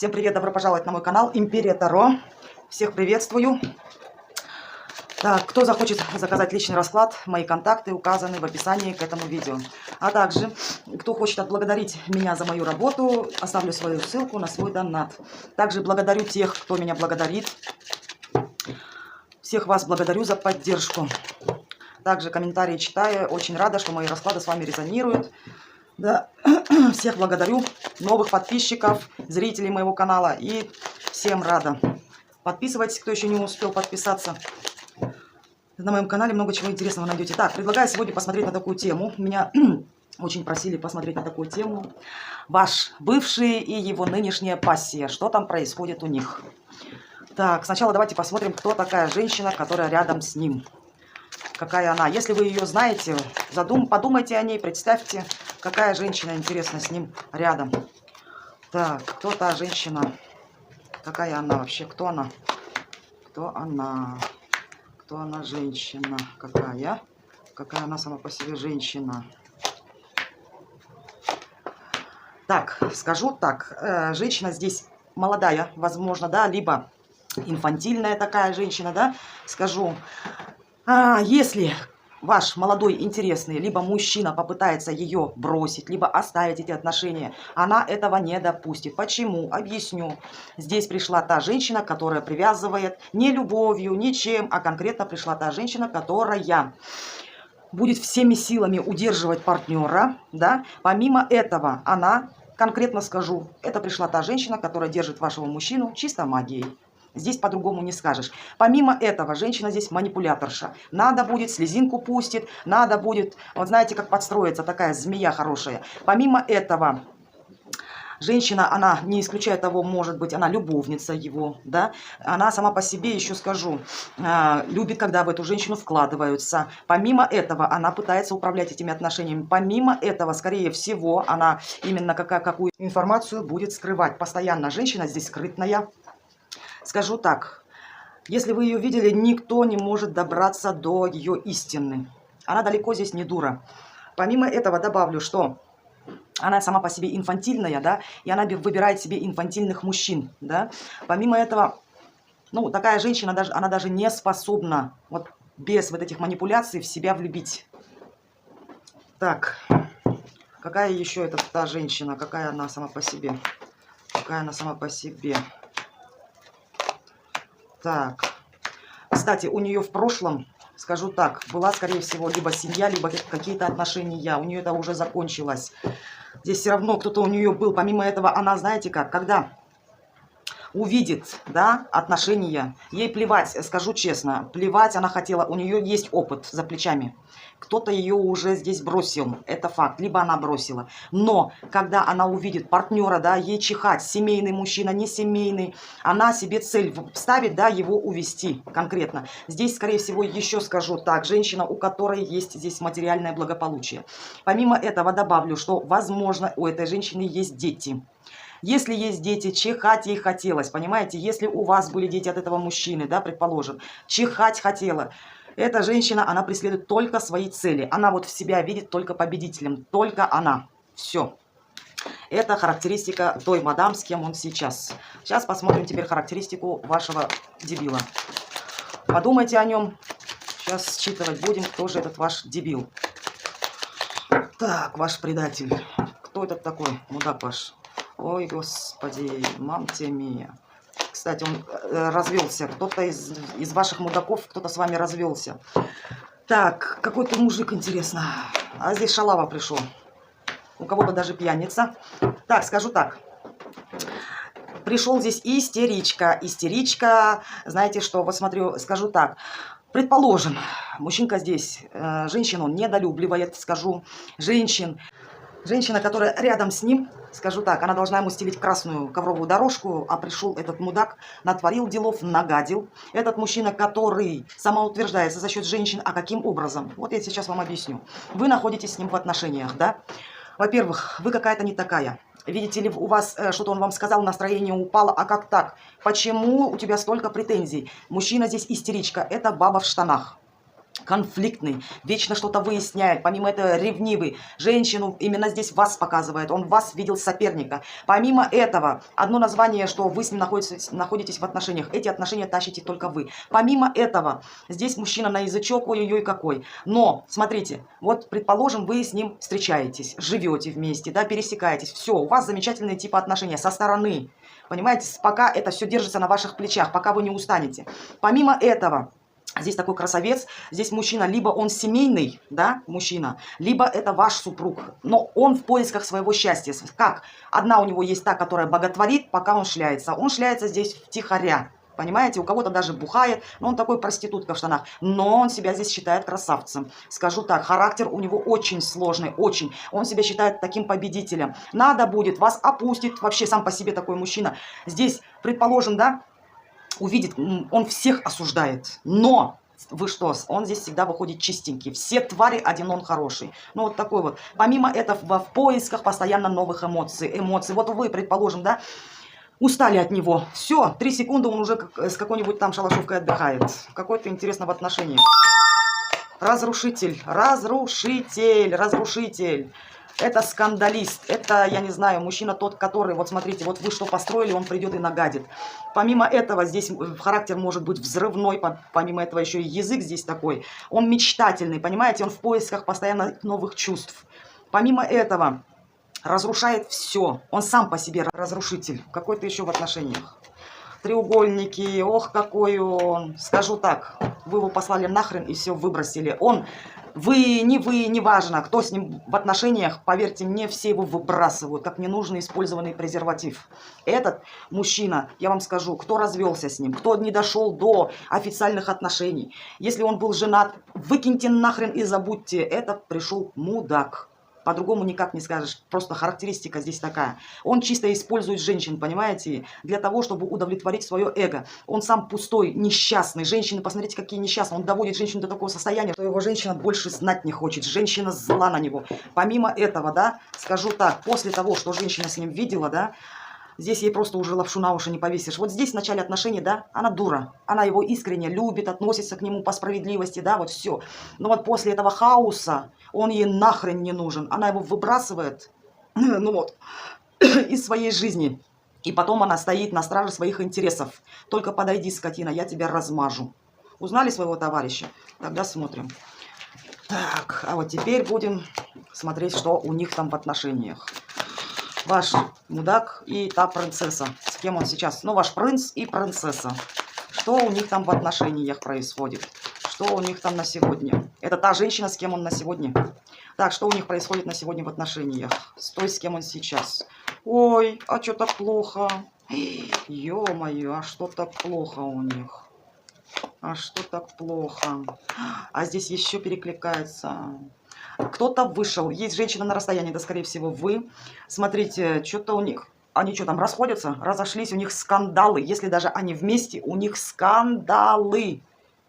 Всем привет, добро пожаловать на мой канал Империя Таро. Всех приветствую. Так, кто захочет заказать личный расклад, мои контакты указаны в описании к этому видео. А также, кто хочет отблагодарить меня за мою работу, оставлю свою ссылку на свой донат. Также благодарю тех, кто меня благодарит. Всех вас благодарю за поддержку. Также комментарии читаю. Очень рада, что мои расклады с вами резонируют. Да. Всех благодарю. Новых подписчиков, зрителей моего канала. И всем рада. Подписывайтесь, кто еще не успел подписаться. На моем канале много чего интересного найдете. Так, предлагаю сегодня посмотреть на такую тему. Меня очень просили посмотреть на такую тему. Ваш бывший и его нынешняя пассия. Что там происходит у них? Так, сначала давайте посмотрим, кто такая женщина, которая рядом с ним. Какая она. Если вы ее знаете, подумайте о ней, представьте, какая женщина, интересно, с ним рядом. Так, кто та женщина? Какая она вообще? Кто она? Кто она? Кто она, женщина? Какая? Какая она сама по себе женщина? Так, скажу так. Женщина здесь молодая, возможно, да, либо инфантильная такая женщина, да, скажу. Если ваш молодой интересный, либо мужчина попытается ее бросить, либо оставить эти отношения, она этого не допустит. Почему? Объясню. Здесь пришла та женщина, которая привязывает не любовью, ничем, а конкретно пришла та женщина, которая будет всеми силами удерживать партнера, да. Помимо этого, она, конкретно скажу, это пришла та женщина, которая держит вашего мужчину чисто магией. Здесь по-другому не скажешь. Помимо этого, женщина здесь манипуляторша. Надо будет, слезинку пустит, надо будет, вот знаете, как подстроиться, такая змея хорошая. Помимо этого, женщина, она, не исключая того, может быть, она любовница его, да, она сама по себе, еще скажу, любит, когда в эту женщину вкладываются. Помимо этого, она пытается управлять этими отношениями. Помимо этого, скорее всего, она именно какую информацию будет скрывать. Постоянно женщина здесь скрытная. Скажу так, если вы ее видели, никто не может добраться до ее истины. Она далеко здесь не дура. Помимо этого добавлю, что она сама по себе инфантильная, да, и она выбирает себе инфантильных мужчин, да. Помимо этого, ну, такая женщина, она даже не способна вот без вот этих манипуляций в себя влюбить. Так, какая еще это та женщина, какая она сама по себе? Какая она сама по себе? Так, кстати, у нее в прошлом, скажу так, была, скорее всего, либо семья, либо какие-то отношения. У нее это уже закончилось. Здесь все равно кто-то у нее был. Помимо этого, она, знаете как, когда увидит, да, отношения, ей плевать, скажу честно, плевать она хотела, у нее есть опыт за плечами. Кто-то ее уже здесь бросил, это факт, либо она бросила. Но, когда она увидит партнера, да, ей чихать, семейный мужчина, не семейный, она себе цель ставит, да, его увести конкретно. Здесь, скорее всего, еще скажу так, женщина, у которой есть здесь материальное благополучие. Помимо этого добавлю, что, возможно, у этой женщины есть дети. Если есть дети, чихать ей хотелось, понимаете? Если у вас были дети от этого мужчины, да, предположим, чихать хотела. Эта женщина, она преследует только свои цели. Она вот в себя видит только победителем. Только она. Все. Это характеристика той мадам, с кем он сейчас. Сейчас посмотрим теперь характеристику вашего дебила. Подумайте о нем. Сейчас считывать будем, кто же этот ваш дебил. Так, ваш предатель. Кто этот такой, мудак ваш? Ой, господи, мамте мия. Кстати, он развелся. Кто-то из ваших мудаков, кто-то с вами развелся. Так, какой-то мужик, интересно. А здесь шалава пришел. У кого-то даже пьяница. Так, скажу так. Пришел здесь истеричка. Истеричка, знаете что, вот смотрю, скажу так. Предположим, мужчинка здесь, женщину он недолюбливает, скажу, Женщина, которая рядом с ним, скажу так, она должна ему стелить красную ковровую дорожку, а пришел этот мудак, натворил делов, нагадил. Этот мужчина, который самоутверждается за счет женщин, а каким образом? Вот я сейчас вам объясню. Вы находитесь с ним в отношениях, да? Во-первых, вы какая-то не такая. Видите ли, у вас что-то он вам сказал, настроение упало, а как так? Почему у тебя столько претензий? Мужчина здесь истеричка, это баба в штанах. конфликтный, вечно что-то выясняет, помимо этого ревнивый, женщину именно здесь вас показывает, он вас видел соперника. Помимо этого, одно название, что вы с ним находитесь в отношениях, эти отношения тащите только вы. Помимо этого, здесь мужчина на язычок, ой-ой-ой какой. Но, смотрите, вот предположим, вы с ним встречаетесь, живете вместе, да, пересекаетесь, все, у вас замечательные типа отношения со стороны, понимаете, пока это все держится на ваших плечах, пока вы не устанете. Помимо этого, здесь такой красавец, здесь мужчина, либо он семейный, да, мужчина, либо это ваш супруг, но он в поисках своего счастья. Как? Одна у него есть та, которая боготворит, пока он шляется здесь втихаря, понимаете, у кого-то даже бухает, но он такой проститутка в штанах, но он себя здесь считает красавцем. Скажу так, характер у него очень сложный, очень, он себя считает таким победителем. Надо будет, вас опустить, вообще сам по себе такой мужчина. Здесь, предположим, да, увидит, он всех осуждает, но вы что, он здесь всегда выходит чистенький, все твари, один он хороший. Ну вот такой вот. Помимо этого, в поисках постоянно новых эмоций. Вот вы, предположим, да, устали от него, все, 3 секунды он уже с какой-нибудь там шалашовкой отдыхает. Какой-то интересно в отношениях. Разрушитель, разрушитель, разрушитель. Это скандалист, это, я не знаю, мужчина тот, который, вот смотрите, вот вы что построили, он придет и нагадит. Помимо этого, здесь характер может быть взрывной, помимо этого еще и язык здесь такой. Он мечтательный, понимаете, он в поисках постоянно новых чувств. Помимо этого, разрушает все, он сам по себе разрушитель, какой-то еще в отношениях. Треугольники, ох, какой он, скажу так, вы его послали нахрен и все выбросили. Вы, не важно, кто с ним в отношениях, поверьте мне, все его выбрасывают, как ненужный использованный презерватив. Этот мужчина, я вам скажу, кто развелся с ним, кто не дошел до официальных отношений, если он был женат, выкиньте нахрен и забудьте, это пришел мудак. По-другому никак не скажешь, просто характеристика здесь такая. Он чисто использует женщин, понимаете, для того, чтобы удовлетворить свое эго. Он сам пустой, несчастный. Женщины, посмотрите, какие несчастные. Он доводит женщину до такого состояния, что его женщина больше знать не хочет. Женщина зла на него. Помимо этого, да, скажу так, после того, что женщина с ним видела, да, здесь ей просто уже лапшу на уши не повесишь. Вот здесь в начале отношений, да, она дура. Она его искренне любит, относится к нему по справедливости, да, вот все. Но вот после этого хаоса он ей нахрен не нужен. Она его выбрасывает, ну вот, из своей жизни. И потом она стоит на страже своих интересов. Только подойди, скотина, я тебя размажу. Узнали своего товарища? Тогда смотрим. Так, а вот теперь будем смотреть, что у них там в отношениях. Ваш мудак и та принцесса. С кем он сейчас? Ну, ваш принц и принцесса. Что у них там в отношениях происходит? Что у них там на сегодня? Это та женщина, с кем он на сегодня. Так, что у них происходит на сегодня в отношениях? С той, с кем он сейчас. Ой, а что так плохо? Ё-моё, а что так плохо у них? А что так плохо? А здесь еще перекликается... Кто-то вышел, есть женщина на расстоянии, да, скорее всего, вы. Смотрите, что-то у них, они что там, расходятся, разошлись, у них скандалы. Если даже они вместе, у них скандалы.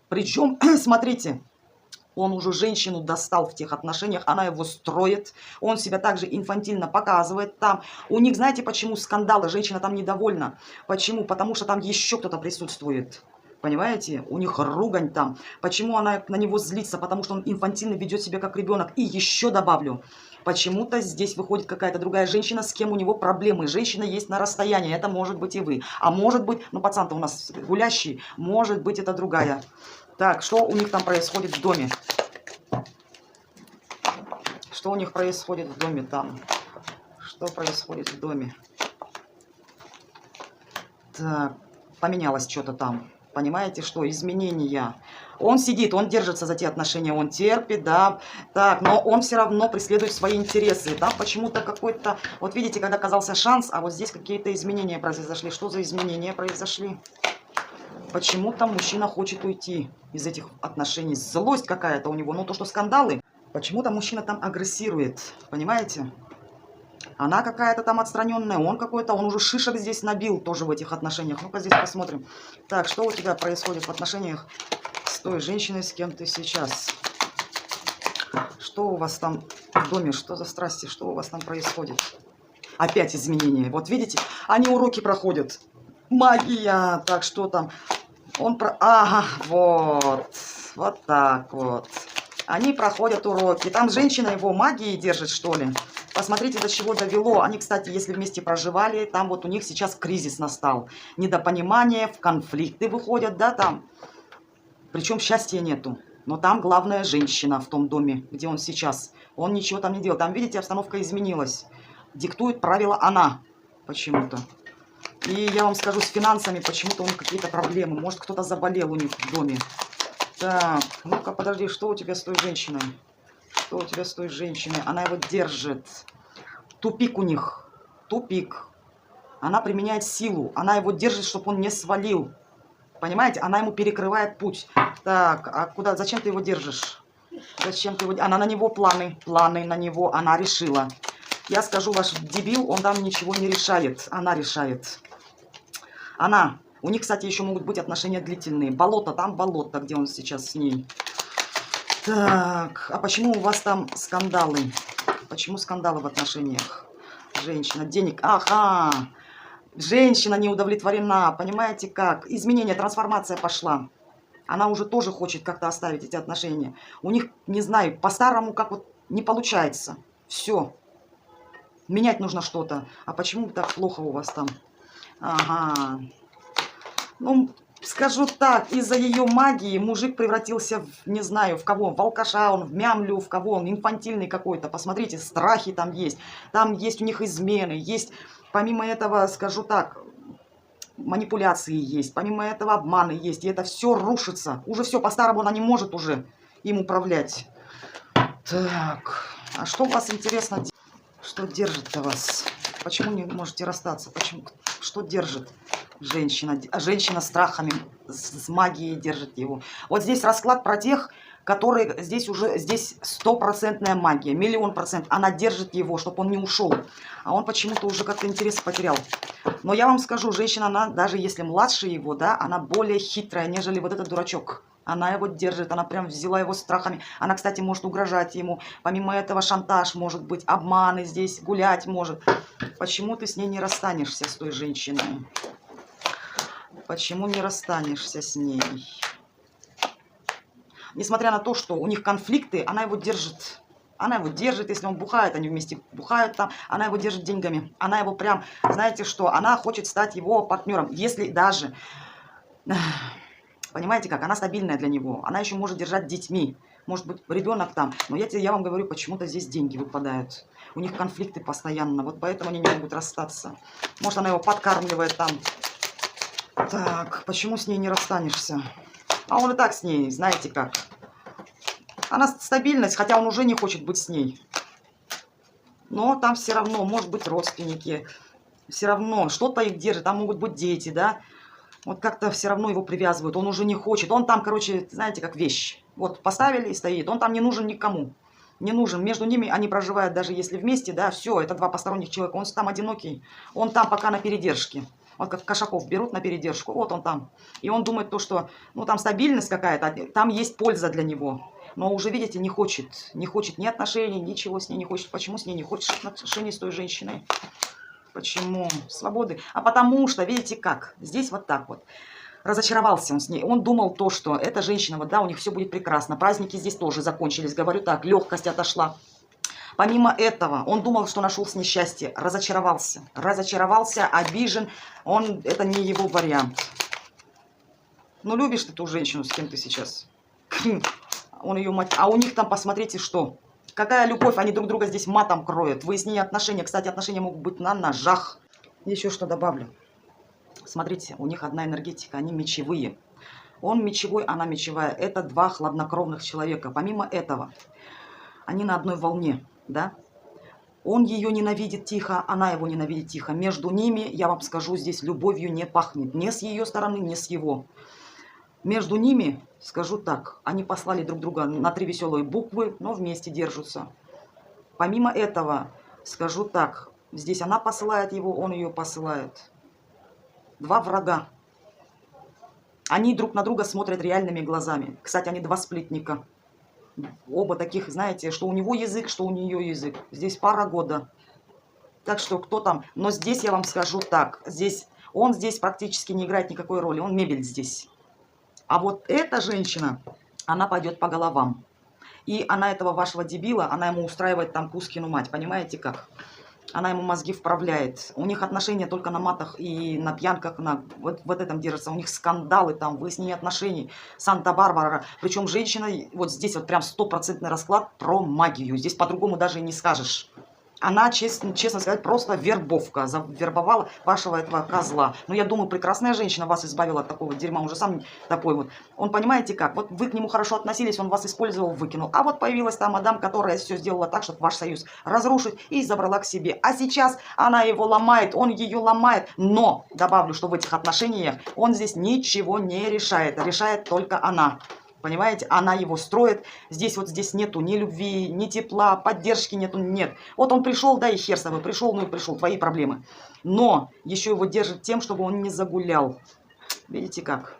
Причем, смотрите, он уже женщину достал в тех отношениях, она его строит, он себя также инфантильно показывает там. У них, знаете, почему скандалы, женщина там недовольна? Почему? Потому что там еще кто-то присутствует. Понимаете? У них ругань там. Почему она на него злится? Потому что он инфантильно ведет себя как ребенок. И еще добавлю. Почему-то здесь выходит какая-то другая женщина, с кем у него проблемы. Женщина есть на расстоянии. Это может быть и вы. А может быть, ну пацан-то у нас гулящий. Может быть, это другая. Так, что у них там происходит в доме? Что у них происходит в доме там? Что происходит в доме? Так, поменялось что-то там. Понимаете, что изменения. Он сидит, он держится за те отношения, он терпит, да. Так, но он все равно преследует свои интересы. Там почему-то какой-то... Вот видите, когда оказался шанс, а вот здесь какие-то изменения произошли. Что за изменения произошли? Почему-то мужчина хочет уйти из этих отношений. Злость какая-то у него. Ну, то, что скандалы. Почему-то мужчина там агрессирует. Понимаете? Она какая-то там отстраненная, он какой-то, он уже шишек здесь набил тоже в этих отношениях. Ну-ка здесь посмотрим. Так, что у тебя происходит в отношениях с той женщиной, с кем ты сейчас? Что у вас там в доме, что за страсти, что у вас там происходит? Опять изменения. Вот видите, они уроки проходят. Магия. Так, что там? Он про... Ага, вот. Вот так вот. Они проходят уроки. Там женщина его магией держит, что ли. Посмотрите, до чего довело. Они, кстати, если вместе проживали, там вот у них сейчас кризис настал. Недопонимание, в конфликты выходят, да, там. Причем счастья нету. Но там главная женщина в том доме, где он сейчас. Он ничего там не делал. Там, видите, обстановка изменилась. Диктует правила она почему-то. И я вам скажу, с финансами почему-то у них какие-то проблемы. Может, кто-то заболел у них в доме. Так, ну-ка, подожди, что у тебя с той женщиной? Что у тебя с той женщиной? Она его держит. Тупик у них. Тупик. Она применяет силу. Она его держит, чтобы он не свалил. Понимаете? Она ему перекрывает путь. Так, а куда? Зачем ты его держишь? Зачем ты его... Она на него планы. Планы на него. Она решила. Я скажу, ваш дебил, он там ничего не решает. Она решает. Она... У них, кстати, еще могут быть отношения длительные. Болото, там болото, где он сейчас с ней. Так, а почему у вас там скандалы? Почему скандалы в отношениях? Женщина, денег, ага. Женщина не удовлетворена, понимаете как? Изменение, трансформация пошла. Она уже тоже хочет как-то оставить эти отношения. У них, не знаю, по-старому как вот не получается. Все. Менять нужно что-то. А почему так плохо у вас там? Ага. Ну, скажу так, из-за ее магии мужик превратился в, не знаю, в кого, в алкаша, он в мямлю, в кого, он инфантильный какой-то. Посмотрите, страхи там есть у них измены, есть, помимо этого, скажу так, манипуляции есть, помимо этого обманы есть, и это все рушится. Уже все, по-старому она не может уже им управлять. Так, а что у вас интересно, что держит-то вас? Почему не можете расстаться? Почему? Что держит женщина? Женщина страхами, с магией держит его. Вот здесь расклад про тех, которые здесь уже, здесь стопроцентная магия, 1000000%. Она держит его, чтобы он не ушел. А он почему-то уже как-то интерес потерял. Но я вам скажу, женщина, она, даже если младше его, да, она более хитрая, нежели вот этот дурачок. Она его держит, она прям взяла его страхами. Она, кстати, может угрожать ему. Помимо этого шантаж может быть, обманы здесь, гулять может. Почему ты с ней не расстанешься, с той женщиной? Почему не расстанешься с ней? Несмотря на то, что у них конфликты, она его держит. Она его держит, если он бухает, они вместе бухают там, она его держит деньгами. Она его прям, знаете что, она хочет стать его партнером. Если даже... Понимаете как? Она стабильная для него. Она еще может держать детьми. Может быть, ребенок там. Но я вам говорю, почему-то здесь деньги выпадают. У них конфликты постоянно. Вот поэтому они не могут расстаться. Может, она его подкармливает там. Так, почему с ней не расстанешься? А он и так с ней, знаете как. Она стабильность, хотя он уже не хочет быть с ней. Но там все равно, может быть, родственники. Все равно что-то их держит. Там могут быть дети, да. Вот как-то все равно его привязывают, он уже не хочет. Он там, короче, знаете, как вещь. Вот поставили и стоит. Он там не нужен никому. Не нужен. Между ними они проживают, даже если вместе, да, все, это два посторонних человека. Он там одинокий. Он там пока на передержке. Вот как кошаков берут на передержку. Вот он там. И он думает то, что, ну, там стабильность какая-то, там есть польза для него. Но уже, видите, не хочет. Не хочет ни отношений, ничего с ней не хочет. Почему с ней не хочет отношений с той женщиной? Почему? Свободы. А потому что, видите как, здесь вот так вот. Разочаровался он с ней. Он думал то, что эта женщина, вот да, у них все будет прекрасно. Праздники здесь тоже закончились. Говорю так, легкость отошла. Помимо этого, он думал, что нашел с ней счастье. Разочаровался. Разочаровался, обижен. Это не его вариант. Ну, любишь ты ту женщину, с кем ты сейчас? Он ее мать. А у них там, посмотрите, что... Какая любовь, они друг друга здесь матом кроют. Выяснение отношений. Кстати, отношения могут быть на ножах. Еще что добавлю. Смотрите, у них одна энергетика, они мечевые. Он мечевой, она мечевая. Это два хладнокровных человека. Помимо этого, они на одной волне, да? Он ее ненавидит тихо, она его ненавидит тихо. Между ними, я вам скажу, здесь любовью не пахнет. Ни с ее стороны, ни с его. Между ними, скажу так, они послали друг друга на 3 веселые буквы, но вместе держатся. Помимо этого, скажу так, здесь она посылает его, он ее посылает. Два врага. Они друг на друга смотрят реальными глазами. Кстати, они два сплетника. Оба таких, знаете, что у него язык, что у нее язык. Здесь пара года. Так что кто там... Но здесь я вам скажу так. Он здесь практически не играет никакой роли. Он мебель здесь. А вот эта женщина, она пойдет по головам. И она этого вашего дебила, она ему устраивает там Кузькину мать, понимаете как? Она ему мозги вправляет. У них отношения только на матах и на пьянках, вот этом держатся. У них скандалы там, выяснение отношений. Санта-Барбара. Причем женщина, вот здесь вот прям 100% расклад про магию. Здесь по-другому даже и не скажешь. Она, честно сказать, просто вербовка. Завербовала вашего этого козла. Но я думаю, прекрасная женщина вас избавила от такого дерьма. Он же сам такой вот. Он, понимаете как? Вот вы к нему хорошо относились, он вас использовал, выкинул. А вот появилась та мадам, которая все сделала так, чтобы ваш союз разрушить и забрала к себе. А сейчас она его ломает, он ее ломает. Но, добавлю, что в этих отношениях он здесь ничего не решает. Решает только она. Понимаете, она его строит. Здесь нету ни любви, ни тепла, поддержки нету, нет. Вот он пришел, да и хер с тобой, пришел, ну и пришел, твои проблемы. Но еще его держит тем, чтобы он не загулял. Видите как?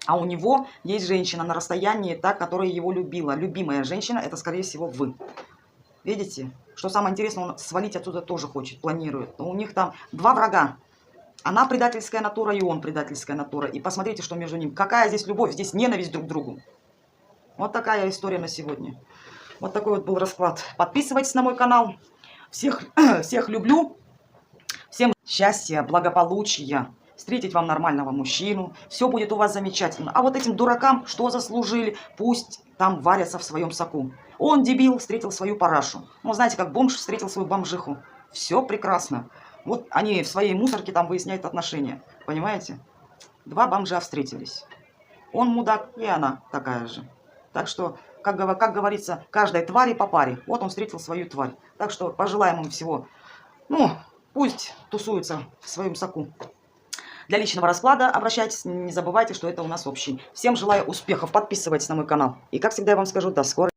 А у него есть женщина на расстоянии, та, которая его любила. Любимая женщина, это, скорее всего, вы. Видите? Что самое интересное, он свалить отсюда тоже хочет, планирует. Но у них там два врага. Она предательская натура, и он предательская натура. И посмотрите, что между ними. Какая здесь любовь, здесь ненависть друг к другу. Вот такая история на сегодня. Вот такой вот был расклад. Подписывайтесь на мой канал. Всех люблю. Всем счастья, благополучия. Встретить вам нормального мужчину. Все будет у вас замечательно. А вот этим дуракам что заслужили? Пусть там варятся в своем соку. Он, дебил, встретил свою парашу. Ну, знаете, как бомж встретил свою бомжиху. Все прекрасно. Вот они в своей мусорке там выясняют отношения. Понимаете? Два бомжа встретились. Он мудак, и она такая же. Так что, как говорится, каждой твари по паре. Вот он встретил свою тварь. Так что пожелаем им всего. Ну, пусть тусуются в своем соку. Для личного расклада обращайтесь. Не забывайте, что это у нас общий. Всем желаю успехов. Подписывайтесь на мой канал. И, как всегда, я вам скажу, до скорой.